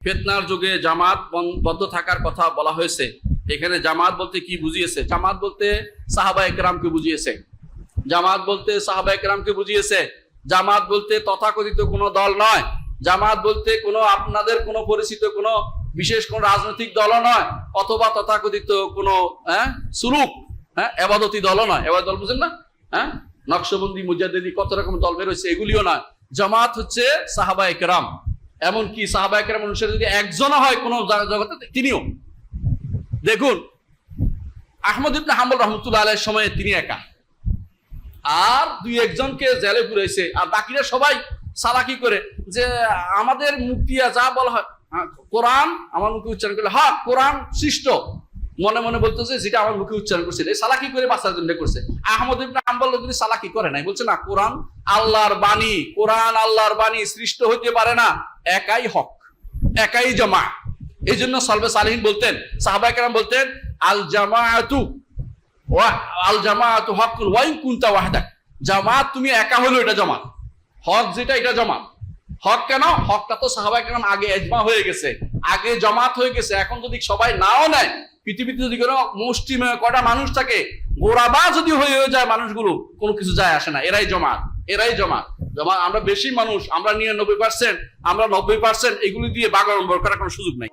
ফিতনার যুগে জামাত বদ্ধ থাকার কথা বলা হয়েছে। এখানে জামাত বলতে কি বুঝিয়েছে? জামাত বলতে সাহাবায়ে কেরামকে বুঝিয়েছে। জামাত বলতে সাহাবায়ে কেরামকে বুঝিয়েছে। জামাত বলতে তথাকথিত কোনো দল নয়। জামাত বলতে কোনো আপনাদের কোনো পরিচিত কোনো বিশেষ কোনো রাজনৈতিক দল নয়, অথবা তথাকথিত কোনো সুলুক এবাদতি দল নয়। এবাদত দল বুঝেন না? নকশবন্দি, মুজাদ্দিদি, কত রকম দল বের হয়েছে, এগুলিও নয়। জামাত হচ্ছে সাহাবায়ে কেরাম। এমনকি সাহাবায়ে কেরাম অনুসারে যদি একজনও হয় কোন জগতে, তিনিও। দেখুন, আহমদ ইবনে হাম্বল রহমতুল্লাহ আলাইহির সময়ে তিনি একা, আর দুই একজনকে জেলে পুরাইছে, আর বাকিরা সবাই সালাকি করে যে আমাদের মুফতিয়া যা বলা হয় কোরআন আমার মুখে উচ্চারণ করলে কোরআন সৃষ্ট, মনে মনে বলতেছে যেটা আমার মুখে উচ্চারণ করছে, সালাকি করে বাঁচার জন্য করছে। আহমদ ইবনে হাম্বল যদি সালাকি করে নাই, বলছে না, কোরআন আল্লাহর বাণী, কোরআন আল্লাহর বাণী, সৃষ্ট হইতে পারে না, একাই হক, একাই জামা। এই জন্য সালবে সালেহিন বলতেন, সাহাবায়ে কেরাম বলতেন, আল জামাআতু হকুন ওয়া ইন কুনতা ওয়াহদাক। জামাত তুমি একা হলো এটা জামাত, হক যেটা এটা জামাত। হক কেন? হকটা তো সাহাবায়ে কেরাম আগে ইজমা হয়ে গেছে, আগে জামাত হয়ে গেছে। এখন যদি সবাই নাও নেয়, পৃথিবীতে যদি কোনো মুষ্টিমেয় কটা মানুষ থাকে, গোড়াবা যদি হয়ে যায় মানুষগুলো, কোনো কিছু যায় আসে না, এরাই জামাত, এরাই জামাত। আমরা বেশি মানুষ, আমরা 99%, আমরা 90%, এগুলি দিয়ে বাগাড়ম্বর করার কোনো সুযোগ নাই।